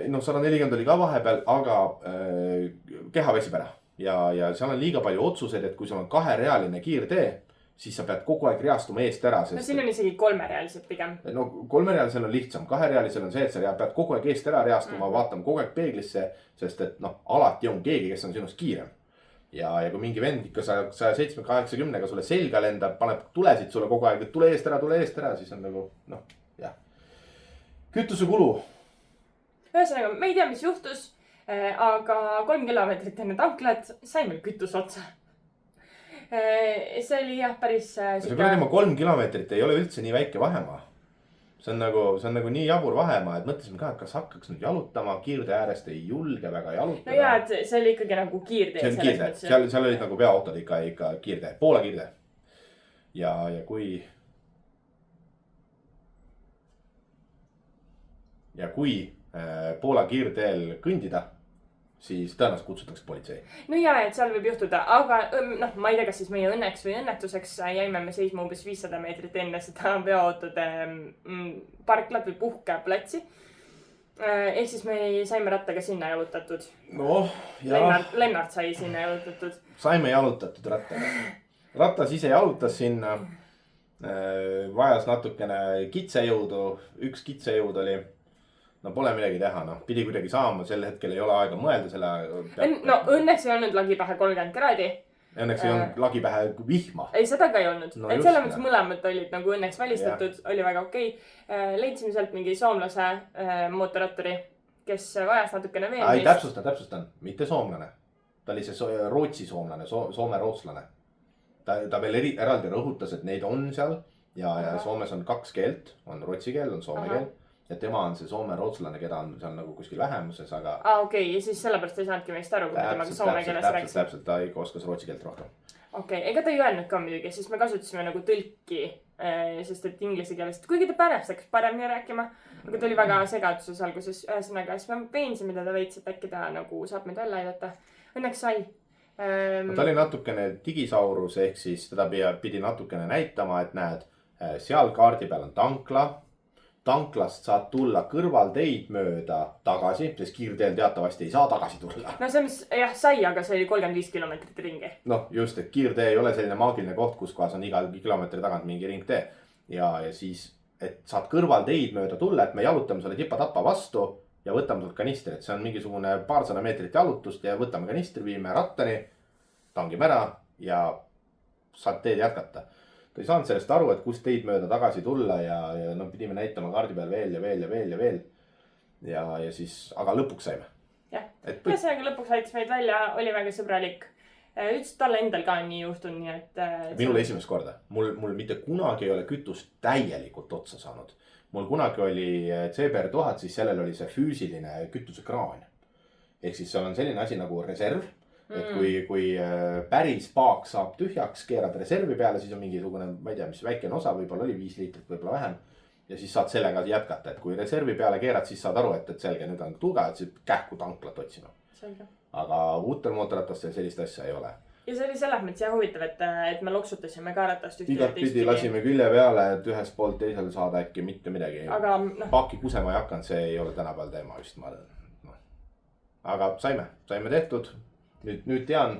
No 140 oli ka vahepeal, aga keha väsib ära. Ja seal on liiga palju otsuseid, et kui sul on 2-realine kiirtee, siis sa pead kogu aeg reastuma eest ära. No siin on isegi 3-realised pigem. No 3-realisel on lihtsam, 2-realisel on see, et sa pead kogu aeg eest ära reastuma, vaatama kogu aeg peeglisse, sest et alati on keegi, kes on sinust kiirem. Ja kui mingi vend ikka 170-80-ga sulle selga lendab, paneb tulesid sulle kogu aeg, et tule eest ära, siis on nagu jah. Kütuse kulu. Ühesõnaga, me ei tea, mis juhtus, aga 3 kilomeetrit enne tanklat sai meil kütus otsa. See oli jah päris... See kuradi 3 kilomeetrit ei ole üldse nii väike vahemaa. See on nagu nii jabur vahemaa, et mõtlesime ka, et kas hakkaks nüüd jalutama, kiirde äärest ei julge väga jalutada. No jaa, et see oli ikkagi nagu kiirtee. See on kiirtee, seal olid nagu peaautod ikka kiirtee, Poola kiirtee. Ja kui Poola kiirteel kõndida, siis tõenäoliselt kutsutakse politsei. No jaa, et seal võib juhtuda, aga ma ei tea, kas siis meie õnneks või õnnetuseks jäime me seisma umbes 500 meetrit enne seda veoautode parklat või puhkeplatsi. Ehk siis me saime rattaga sinna jalutatud. Lennart sai sinna jalutatud. Saime jalutatud rattaga. Ratas ise jalutas sinna. Vajas natukene kitsejõudu, üks kitsejõud oli. No pole midagi teha, pidi kuidagi saama, sel hetkel ei ole aega mõelda selle... No õnneks ei olnud lagi pähe 30 kraadi. Õnneks ei olnud lagi pähe vihma. Ei, seda ka ei olnud. Et selle mõttes mõlemad olid nagu õnneks välistatud, oli väga okei. Leidsime sealt mingi soomlase mootorratturi, kes vajas natukene veel. Ei, täpsustan. Mitte soomlane. Ta oli see Rootsi soomlane, soome-rootslane. Ta veel eraldi rõhutas, et neid on seal ja Soomes on 2 keelt. On rootsi keel, on soome keel. Ja tema on see soome-rootslane, keda on seal nagu kuskil vähemuses, aga... Okei, ja siis sellepärast ei saanudki meist aru, kui me temaga soome keeles rääkisime. Täpselt, ta ikka oskas rootsi keelt rohkem. Okei, ega ta ei öelnud ka muidugi, siis me kasutasime nagu tõlki, sest et inglise keelest, kuigi ta pärast hakkas paremini rääkima, aga ta oli väga segaduses alguses, ühesõnaga, siis me veensime teda veits, et äkki ta nagu saab meid välja aidata. Õnneks sai. Ta oli natukene digisaurus, ehk siis teda pidi natukene näitama, et näed, seal kaardi peal on tankla. Tanklast saad tulla kõrvalteid mööda tagasi, sest kiirteel teatavasti ei saa tagasi tulla. No see, mis jah sai, aga see oli 35 kilomeetrit ringi. Just, et kiirtee ei ole selline maagiline koht, kus kohas on iga kilomeetri tagant mingi ringtee. Ja siis, et saad kõrvalteid mööda tulla, et me jalutame selle tipa-tappa vastu ja võtame sealt kanistri. Et see on mingisugune 200 meetrit jalutust ja võtame kanistri, viime rattani, tangime ära ja saad teed jätkata. Ta ei saanud sellest aru, et kust teid mööda tagasi tulla ja pidime näitama kaardi peal veel ja veel. Ja siis, aga lõpuks saime. Jah, ühesõnaga lõpuks aitas meid välja, oli väga sõbralik. Ütles, et talle endal ka on nii juhtunud, nii et... Minul esimest korda. Mul mitte kunagi ei ole kütust täielikult otsa saanud. Mul kunagi oli CBR1000, siis sellel oli see füüsiline kütusekraan. Ehk siis seal on selline asi nagu reserv. Et kui päris paak saab tühjaks, keerad reservi peale, siis on mingisugune, ma ei tea, mis väikene osa, võib-olla oli 5 liitrit, võib-olla vähem. Ja siis saad sellega jätkata, et kui reservi peale keerad, siis saad aru, et selge, nüüd on tuga, et siis kähku tanklat otsima. Selge. Aga uutel mootorratastel sellist asja ei ole. Ja see oli selles mõttes huvitav, et me loksutasime ka ratast ühte. Igat pidi lasime külje peale, et ühest poolt teisel saada äkki mitte midagi. Paaki kusema ei hakanud, see ei ole tänapäeval teema vist, ma arvan. Aga saime tehtud. Nüüd tean,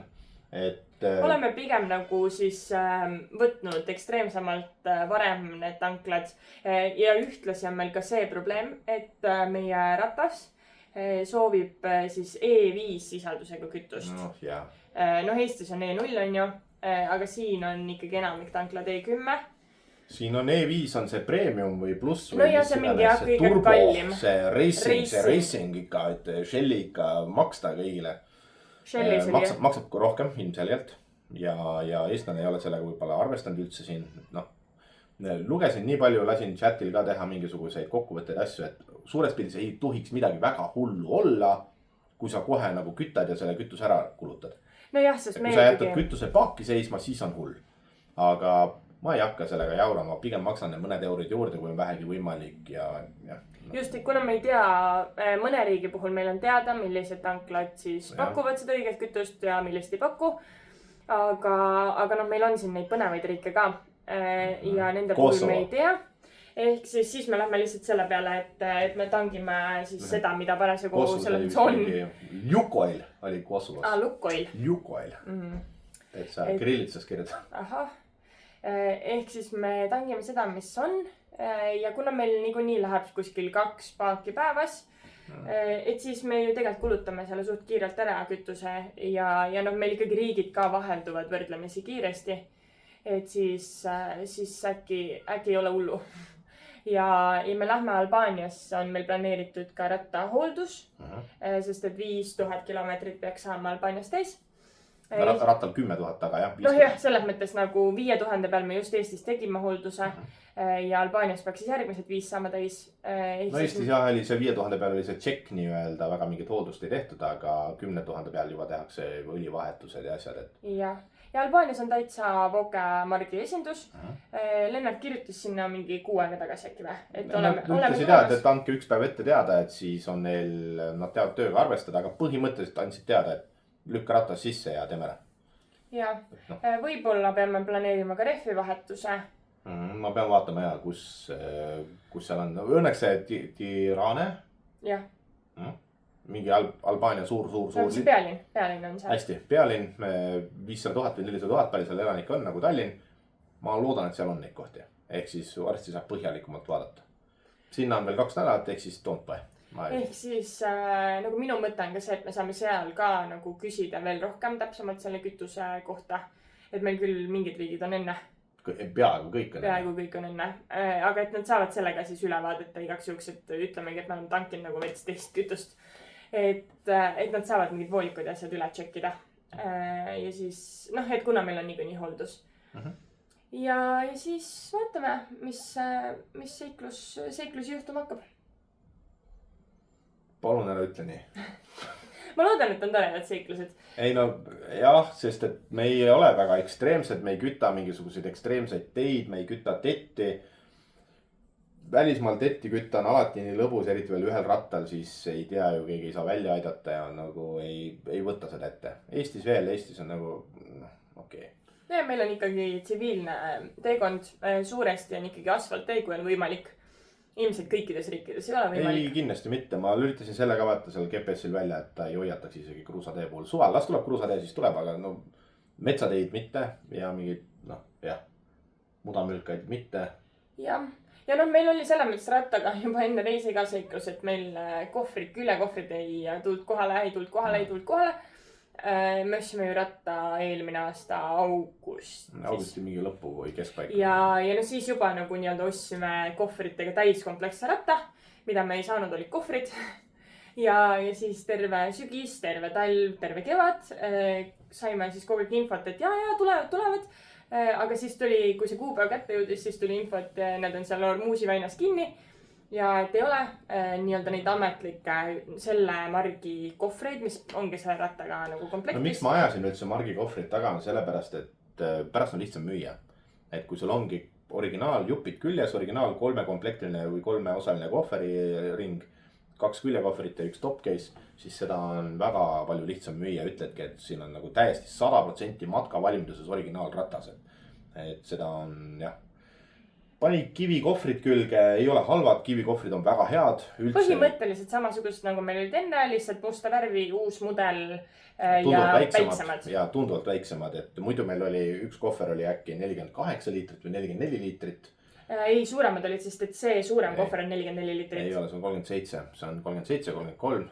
et... Oleme pigem nagu siis võtnud ekstreemsemalt varem need tanklad ja ühtlasi on meil ka see probleem, et meie ratas soovib siis E5 sisaldusega kütust. Eestis on E0 on ju, aga siin on ikkagi enamik tanklad E10. Siin on E5 on see premium või pluss või see mingi kõige turbo, kallim. See racing ikka, et Shelly ikka maksta kõigile. Maksab rohkem ilmselgelt ja eestlane ei ole sellega võib-olla arvestanud üldse siin. Lugesin nii palju, lasin chatil ka teha mingisuguseid kokkuvõtteid asju, et suures pildis ei tohiks midagi väga hullu olla, kui sa kohe nagu kütad ja selle kütus ära kulutad. No jah, sest kui sa jätad kütuse paaki seisma, siis on hull. Aga ma ei hakka sellega jaurama, pigem maksan need mõned eurid juurde, kui on vähegi võimalik ja. Just, et kuna me ei tea, mõne riigi puhul meil on teada, millised tanklad siis pakuvad seda õiget kütust ja millist ei paku. Aga meil on siin neid põnevaid riike ka ja nende puhul me ei tea. Ehk siis me lähme lihtsalt selle peale, et me tangime siis seda, mida parasjagu selles on. Lukoil oli Kosovos. Lukoil. Lukoil. Et sa kirillitsas kirjuta. Ahah. Ehk siis me tangime seda, mis on. Ja kuna meil niikuinii läheb kuskil 2 paaki päevas, et siis me ju tegelikult kulutame selle suht kiirelt ära kütuse ja meil ikkagi riigid ka vahelduvad võrdlemisi kiiresti. Et siis äkki ei ole hullu. Ja me lähme Albaaniasse, on meil planeeritud ka rattahooldus, sest et 5000 kilomeetrit peaks saama Albaanias täis. Rattal 10 000 taga, jah? No jah, selles mõttes nagu 5000 peal me just Eestis tegime hoolduse ja Albaanias peaks siis järgmised 5 saama täis. No Eestis jah, oli see 5000 peal oli see tšekk nii-öelda, väga mingit hooldust ei tehtud, aga 10 000 peal juba tehakse õlivahetused ja asjad, et. Ja Albaanias on täitsa Voke Margi esindus. Lennart kirjutas sinna mingi 6 aega tagasi äkki või? Ütlesid teada, et andke 1 päev ette teada, et siis on neil, nad teavad tööga arvestada, aga põhimõtteliselt andsid teada, et lükka ratas sisse ja teeme ära. Ja, võib-olla peame planeerima ka rehvi vahetuse. Ma pean vaatama kus seal on. Õnneks see Tirane. Jah. Mingi Albaania suur. See pealinn on seal. Hästi, pealinn 500 000 või 400 000 palju seal elanik on nagu Tallinn. Ma loodan, et seal on neid kohti. Ehk siis varsti saab põhjalikumalt vaadata. Sinna on veel 2 nädalat, ehk siis don't buy. Ehk siis nagu minu mõte on ka see, et me saame seal ka nagu küsida veel rohkem täpsemalt selle kütuse kohta. Et meil küll mingid riigid on enne. Peaaegu kõik on enne. Aga et nad saavad sellega siis üle vaadata igaks juhuks, et ütlemegi, et me oleme tankinud nagu veits teist kütust. Et nad saavad mingid voolikud asjad üle tšekkida. Ja siis, et kuna meil on niikuinii hooldus. Ja siis vaatame, mis seiklusi juhtuma hakkab. Palun ära ütle nii. Ma loodan, et on toredad seiklused. Ei no jah, sest et me ei ole väga ekstreemsed, me ei küta mingisuguseid ekstreemseid teid, me ei küta tetti. Välismaal tetti kütta on alati nii lõbus, eriti veel ühel rattal, siis ei tea ju, keegi ei saa välja aidata ja nagu ei võta seda ette. Eestis on nagu okei. Ja meil on ikkagi tsiviilne teekond, suuresti on ikkagi asfalttee, kui on võimalik. Ilmselt kõikides riikides ei ole võimalik. Ei, kindlasti mitte. Ma lülitasin selle ka vaata seal GPS-il välja, et ta ei hoiataks isegi kruusatee puhul. Suval, las tuleb kruusatee, siis tuleb, aga metsateid mitte ja mingid, mudamülkaid mitte. Ja meil oli selles mõttes rattaga juba enne reisi ka seiklus, et meil küljekohvrid ei tulnud kohale. Me ostsime ju ratta eelmine aasta augustis. Augusti mingi lõppu või keskpaika. Ja siis juba nagu nii-öelda ostsime kohvritega täiskompleksse ratta, mida me ei saanud, olid kohvrid. Ja siis terve sügis, terve talv, terve kevad. Saime siis kogu aeg infot, et tulevad. Aga siis tuli, kui see kuupäev kätte jõudis, siis tuli info, et need on seal Ormuusi väinas kinni. Ja et ei ole nii-öelda neid ametlikke selle margi kohvreid, mis ongi selle rattaga nagu komplektis. No miks ma ajasin üldse margi kohvrid taga on sellepärast, et pärast on lihtsam müüa. Et kui sul ongi originaaljupid küljes, originaal 3-komplektiline või 3-osaline kohveriring, 2 küljekohvrit ja 1 top case, siis seda on väga palju lihtsam müüa. Ütledki, et siin on nagu täiesti 100% matkavalmiduses originaalratas. Et seda on jah. Pani kivikohvrid külge, ei ole halvad, kivikohvrid on väga head. Põhimõtteliselt samasugused nagu meil olid enne, lihtsalt musta värvi, uus mudel ja väiksemad. Ja tunduvalt väiksemad, et muidu meil oli, üks kohver oli äkki 48 liitrit või 44 liitrit. Ei, suuremad olid, sest et see suurem kohver on 44 liitrit. Ei ole, see on 37, see on 37, 33.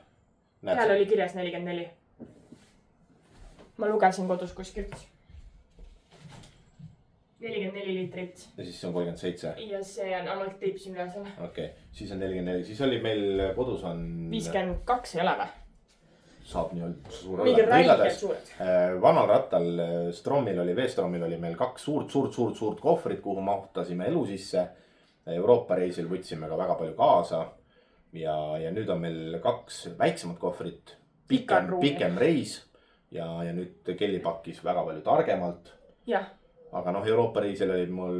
Seal oli kirjas 44. Ma lugesin kodus kuskilt. 44 liitrit. Ja siis see on 37. Ja see on amalt teipsin üle selle. Okei, siis on 44. Siis oli meil kodus on 52 ei ole või? Saab nii suur olla. Mingi räigelt suured. Vanal rattal Stromil oli, V-Stromil oli meil 2 suurt kohvrit, kuhu mahutasime elu sisse. Euroopa reisil võtsime ka väga palju kaasa. Ja nüüd on meil 2 väiksemat kohvrit. Pikem reis. Ja nüüd Kelly pakkis väga palju targemalt. Jah. aga noh, Euroopa reisil olid mul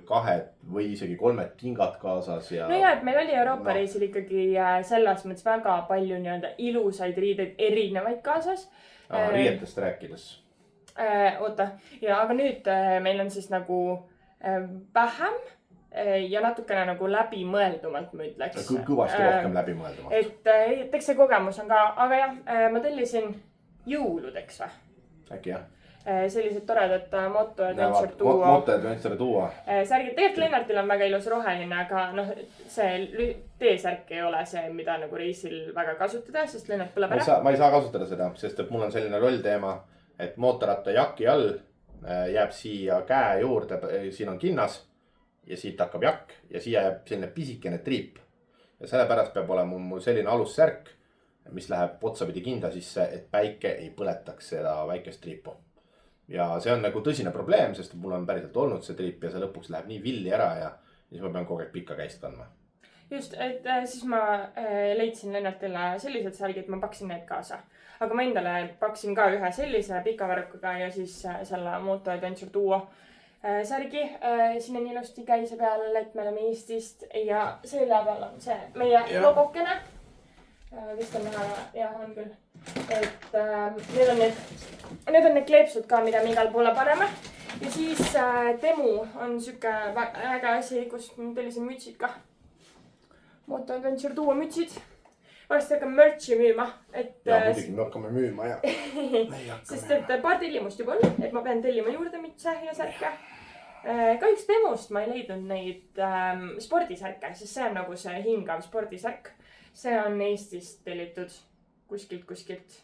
2 või isegi 3 kingad kaasas ja. no ja, et meil oli Euroopa reisil ikkagi selles mõttes väga palju nii-öelda ilusaid riideid, erinevaid kaasas. Riietest rääkides. Oota, ja aga nüüd meil on siis nagu vähem ja natukene nagu läbimõeldumalt, ma ütleks. Kõvasti rohkem läbimõeldumalt. Et eks see kogemus on ka, aga jah, ma tellisin jõuludeks või? Äkki jah. Sellised toredad Moto Adventure Duo. Moto Adventure Duo. Särgid, tegelikult Lennartil on väga ilus roheline, aga noh, see T-särk ei ole see, mida nagu reisil väga kasutada, sest Lennart põleb ära. Ma ei saa kasutada seda, sest et mul on selline rollteema, et mootorratta jaki all jääb siia käe juurde, siin on kinnas ja siit hakkab jakk ja siia jääb selline pisikene triip. Ja sellepärast peab olema mul selline alussärk, mis läheb otsapidi kinda sisse, et päike ei põletaks seda väikest triipu. Ja see on nagu tõsine probleem, sest mul on päriselt olnud see triip ja see lõpuks läheb nii villi ära ja siis ma pean kogu aeg pikka käist kandma. Just, et siis ma leidsin Lennartile sellised särgid, ma paksin need kaasa. Aga ma endale paksin ka ühe sellise pika varrukaga ja siis selle Moto Adventure Duo särgi. Siin on ilusti käise peal, et me oleme Eestist ja selja peal on see meie logokene. Vist on näha, jah, on küll. Et need on need kleepsud ka, mida me igal poole paneme. Ja siis Temu on süke äge asi, kus tellisin mütsid ka. Moto Adventure Duo mütsid. Varsti hakkame merchi müüma. Ja muidugi me hakkame müüma ja. Sest et paar tellimust juba on, et ma pean tellima juurde mütse ja särke. Kahjuks Temust ma ei leidnud neid spordisärke, sest see on nagu see hingav spordisärk. See on Eestist tellitud kuskilt.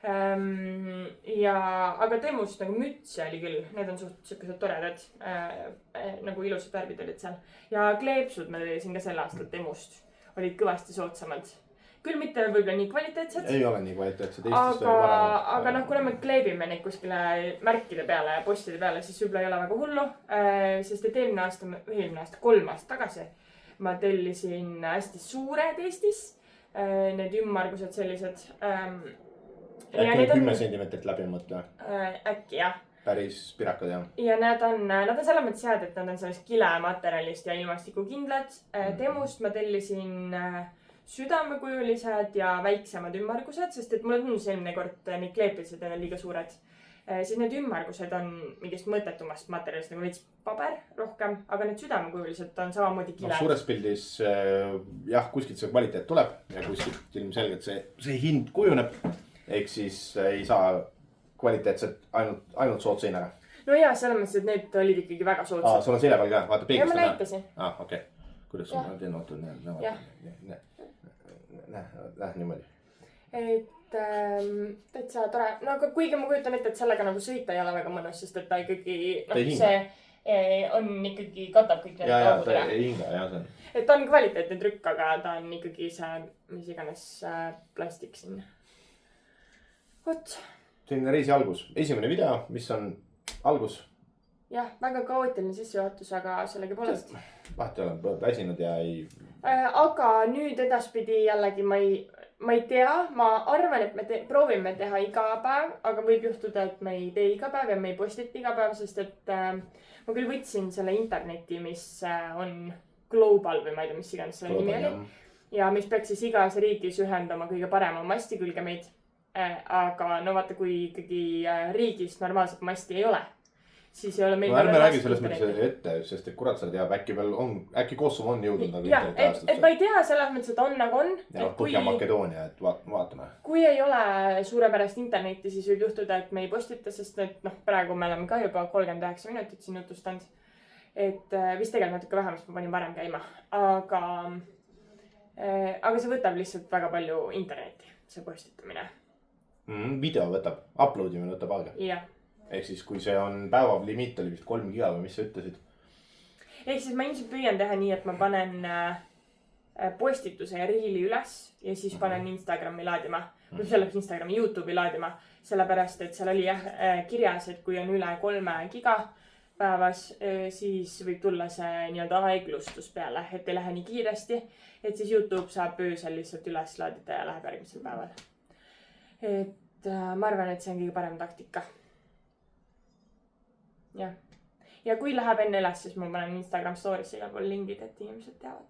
Aga Temust nagu mütse oli küll, need on suhteliselt toredad, nagu ilusad värvid olid seal. Ja kleepsud ma tellisin ka sel aastal Temust, olid kõvasti soodsamad. Küll mitte võib-olla nii kvaliteetsed. Ei ole nii kvaliteetsed, aga noh, kuna me kleebime neid kuskile märkide peale ja postide peale, siis võib-olla ei ole väga hullu. Sest et eelmine aasta, 3 aastat tagasi ma tellisin hästi suured Eestis. Need ümmargused sellised. Äkki on 10 sentimeetrit läbi mõtle? Äkki jah. Päris pirakad jah. Ja nad on selles mõttes head, et nad on sellest kilematerjalist ja ilmastikukindlad. Temust ma tellisin südamekujulised ja väiksemad ümmargused, sest et mulle tundus eelmine kord neid kleepilised on liiga suured. Siis need ümmargused on mingist mõttetumast materjalist, nagu veits paber rohkem, aga need südamekujulised on samamoodi kiled. Suures pildis jah, kuskilt see kvaliteet tuleb ja kuskilt ilmselgelt see hind kujuneb. Ehk siis ei saa kvaliteetset ainult sootsa hinnaga. No jaa, selles mõttes, et need olid ikkagi väga soodsad. Sul on selja peal ka, vaata peeglist. Ja ma näitasin. Okei. Kuidas sul on teinud? Näe niimoodi. Et täitsa tore. No aga kuigi ma kujutan ette, et sellega nagu sõita ei ole väga mõnus, sest et ta ikkagi, see on ikkagi katab kõik need kaugud ära. Ei hinga, jah, see on. Et ta on kvaliteetne trükk, aga ta on ikkagi see, mis iganes plastik siin. Vot. Selline reisi algus. Esimene video, mis on algus. Jah, väga kaootiline sissejuhatus, aga sellegi poolest. Vahet ei ole, väsinud ja ei. Aga nüüd edaspidi jällegi ma ei tea. Ma arvan, et me proovime teha iga päev, aga võib juhtuda, et me ei tee iga päev ja me ei postita iga päev, sest et ma küll võtsin selle interneti, mis on global või ma ei tea, mis iganes selle nimi oli. Ja mis peaks siis igas riigis ühendama kõige parema masti külge meid. Aga no vaata, kui ikkagi riigis normaalselt masti ei ole, siis ei ole meil... No ärme räägi selles mõttes ette, sest et kurat sa teab, äkki Kosovo on jõudnud nagu interneti aastast. Et ma ei tea selles mõttes, et on nagu on. Ja Põhja-Makedoonia, et vaatame. Kui ei ole suurepärast interneti, siis võib juhtuda, et me ei postita, sest et praegu me oleme ka juba 39 minutit siin jutustanud. Et vist tegelikult natuke vähem, sest ma panin varem käima. Aga see võtab lihtsalt väga palju interneti, see postitamine. Video võtab, uploadimine võtab aega. Jah. Ehk siis, kui see on päevav limiit, oli vist 3 giga või mis sa ütlesid? Ehk siis ma ilmselt püüan teha nii, et ma panen postituse ja riili üles ja siis panen Instagrami laadima. Või selleks Instagrami YouTube'i laadima. Sellepärast, et seal oli kirjas, et kui on üle 3 giga päevas, siis võib tulla see nii-öelda aeglustus peale, et ei lähe nii kiiresti. Et siis YouTube saab öösel lihtsalt üles laadida ja läheb järgmisel päeval. Et ma arvan, et see on kõige parem taktika. jah. Ja kui läheb enne üles, siis ma panen Instagram story'sse igal pool lingid, et inimesed teavad.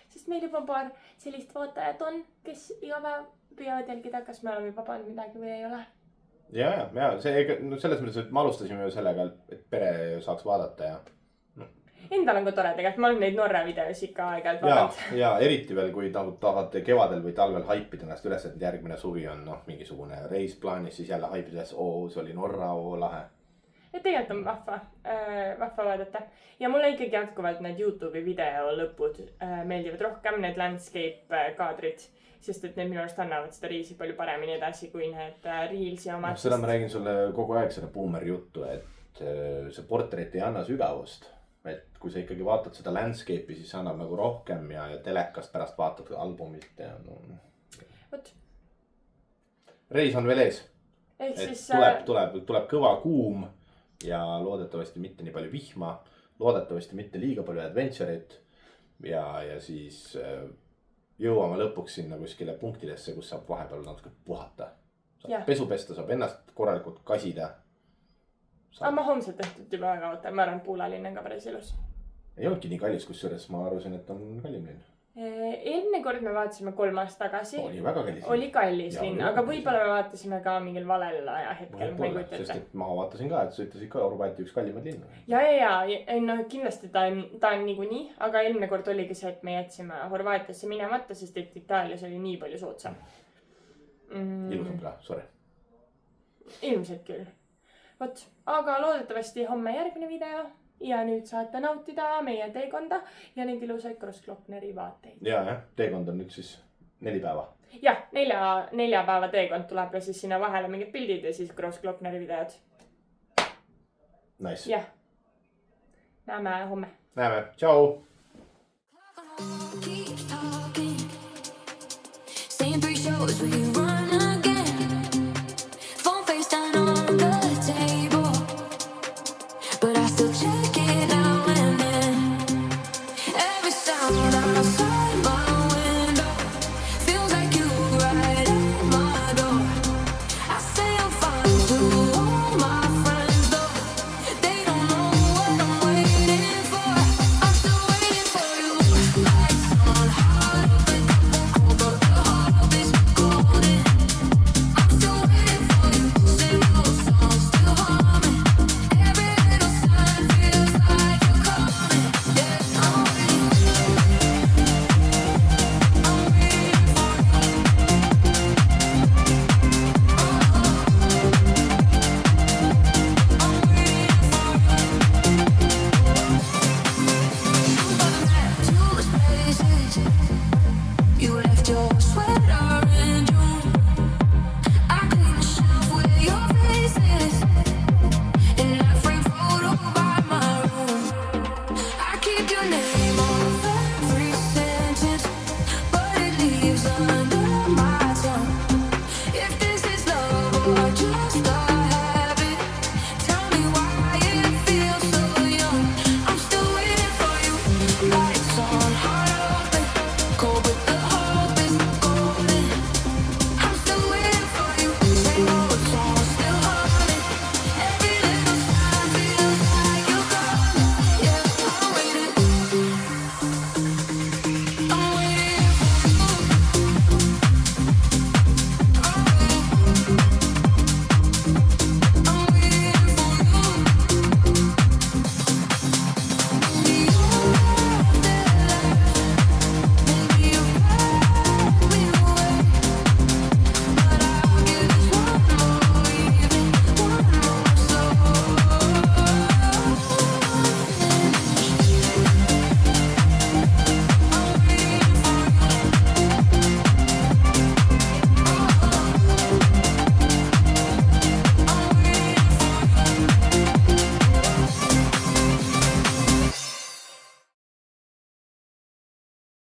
Sest meil juba paar sellist vaatajat on, kes iga päev püüavad jälgida, kas me oleme juba pannud midagi või ei ole. ja see, no selles mõttes, et me alustasime ju sellega, et pere saaks vaadata ja. Endal on ka tore tegelikult, ma olen neid Norra videos ikka aeg-ajalt vaadanud. Ja eriti veel, kui tahate kevadel või talvel haipida ennast üles, et järgmine suvi on mingisugune reis plaanis, siis jälle haipida üles, see oli Norra, lahe. Et tegelikult on vahva vaadata. Ja mulle ikkagi jätkuvalt need YouTube'i video lõpud meeldivad rohkem, need landscape kaadrid, sest et need minu arust annavad seda riisi palju paremini edasi kui need reelsi omad. Seda ma räägin sulle kogu aeg seda boomeri juttu, et see portrait ei anna sügavust. Et kui sa ikkagi vaatad seda landscape'i, siis annab nagu rohkem ja telekast pärast vaatad albumit ja no. Võt. Reis on veel ees. Ehk et siis tuleb kõva kuum ja loodetavasti mitte nii palju vihma, loodetavasti mitte liiga palju adventure'it ja siis jõuame lõpuks sinna kuskile punktidesse, kus saab vahepeal natuke puhata. Saab pesu pesta, saab ennast korralikult kasida. Ma homselt tehtud juba väga ootan, ma arvan, Puulalinn on ka päris ilus. Ei olnudki nii kallis, kusjuures ma arvasin, et on kallim linn. Eelmine kord me vaatasime 3 aastat tagasi. Oli väga kallis. Oli kallis linn, aga võib-olla me vaatasime ka mingil valel ajahetkel. Sest et ma vaatasin ka, et sa ütlesid ka Horvaati üks kallimad linna. Ja, no kindlasti ta on niikuinii, aga eelmine kord oligi see, et me jätsime Horvaatiasse minemata, sest et Itaalias oli nii palju soodsam. Ilusam ka, sorry. Ilmselt küll. Võt, aga loodetavasti homme järgmine video ja nüüd saate nautida meie teekonda ja neid ilusaid Grossglockneri vaateid. Ja, teekond on nüüd siis 4 päeva. Jah, 4 päeva teekond tuleb ja siis sinna vahele mingid pildid ja siis Grossglockneri videod. Nice. Jah. Näeme homme. Näeme, tšau! Saying 3 shows with you.